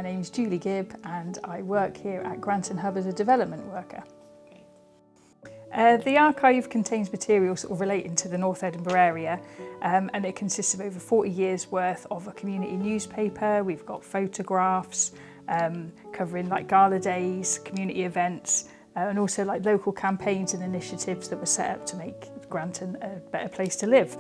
My name's Julie Gibb and I work here at Granton Hub as a development worker. The archive contains material sort of relating to the North Edinburgh area, and it consists of over 40 years worth of a community newspaper. We've got photographs covering like gala days, community events, and also like local campaigns and initiatives that were set up to make Granton a better place to live.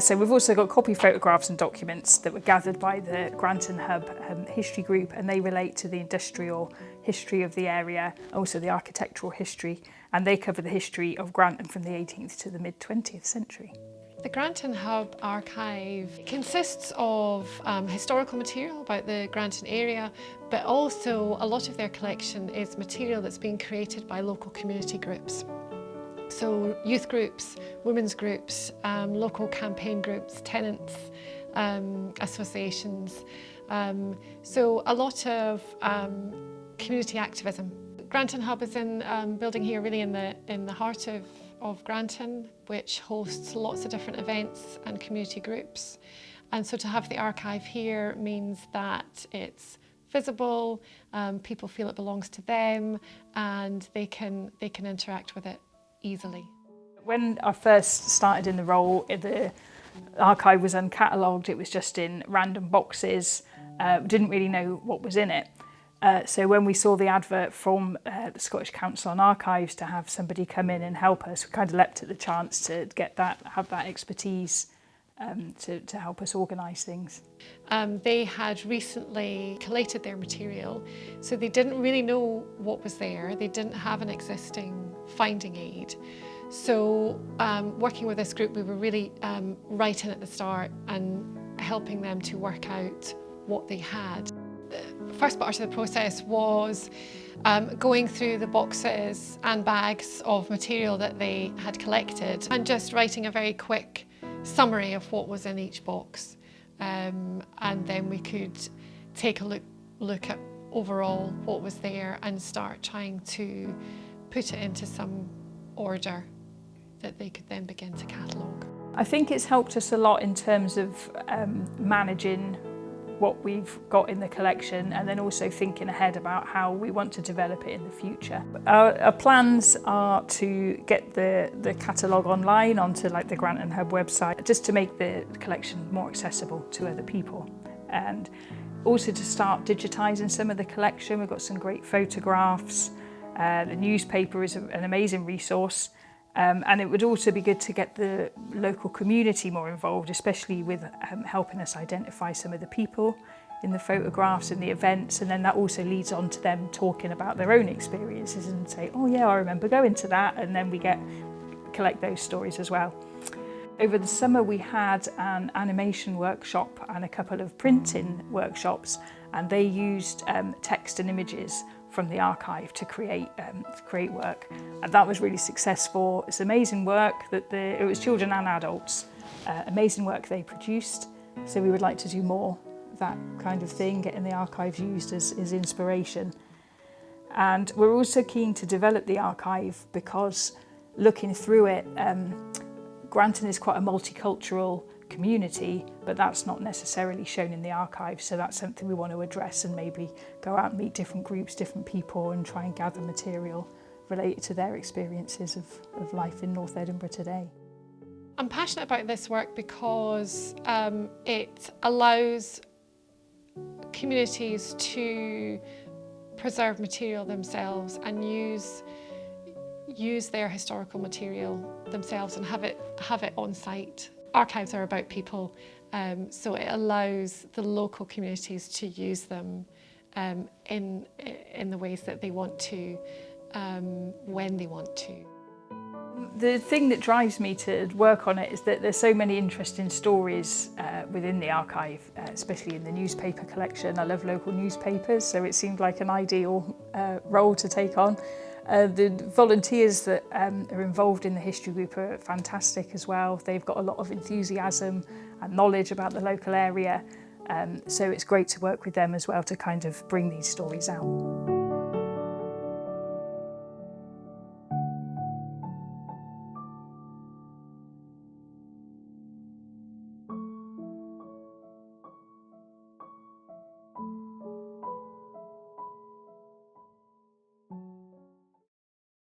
So we've also got copy photographs and documents that were gathered by the Granton Hub history group, and they relate to the industrial history of the area, also the architectural history, and they cover the history of Granton from the 18th to the mid-20th century. The Granton Hub archive consists of historical material about the Granton area, but also a lot of their collection is material that's been created by local community groups. So youth groups, women's groups, local campaign groups, tenants, associations. So a lot of community activism. Granton Hub is in building here really in the heart of Granton, which hosts lots of different events and community groups. And so to have the archive here means that it's visible, people feel it belongs to them, and they can interact with it easily. When I first started in the role, the archive was uncatalogued. It was just in random boxes. We didn't really know what was in it. So when we saw the advert from the Scottish Council on Archives to have somebody come in and help us, we kind of leapt at the chance to have that expertise to help us organise things. They had recently collated their material, so they didn't really know what was there. They didn't have an existing finding aid. So working with this group, we were really right in at the start and helping them to work out what they had. The first part of the process was going through the boxes and bags of material that they had collected and just writing a very quick summary of what was in each box. And then we could take a look at overall what was there and start trying to put it into some order that they could then begin to catalogue. I think it's helped us a lot in terms of managing what we've got in the collection, and then also thinking ahead about how we want to develop it in the future. Our plans are to get the catalogue online onto like the Granton Hub website, just to make the collection more accessible to other people, and also to start digitising some of the collection. We've got some great photographs. The newspaper is an amazing resource. And it would also be good to get the local community more involved, especially with helping us identify some of the people in the photographs and the events, and then that also leads on to them talking about their own experiences and say, oh yeah, I remember going to that, and then we collect those stories as well. Over the summer we had an animation workshop and a couple of printing workshops, and they used text and images from the archive to create work, and that was really successful. It's amazing work that it was children and adults, amazing work they produced. So we would like to do more of that kind of thing, getting the archives used as inspiration. And we're also keen to develop the archive because looking through it, Granton is quite a multicultural community, but that's not necessarily shown in the archive, so that's something we want to address and maybe go out and meet different groups, different people, and try and gather material related to their experiences of life in North Edinburgh today. I'm passionate about this work because it allows communities to preserve material themselves and use their historical material themselves and have it on site. Archives are about people, so it allows the local communities to use them in the ways that they want to, when they want to. The thing that drives me to work on it is that there's so many interesting stories within the archive, especially in the newspaper collection. I love local newspapers, so it seemed like an ideal role to take on. The volunteers that are involved in the history group are fantastic as well. They've got a lot of enthusiasm and knowledge about the local area, so it's great to work with them as well to kind of bring these stories out.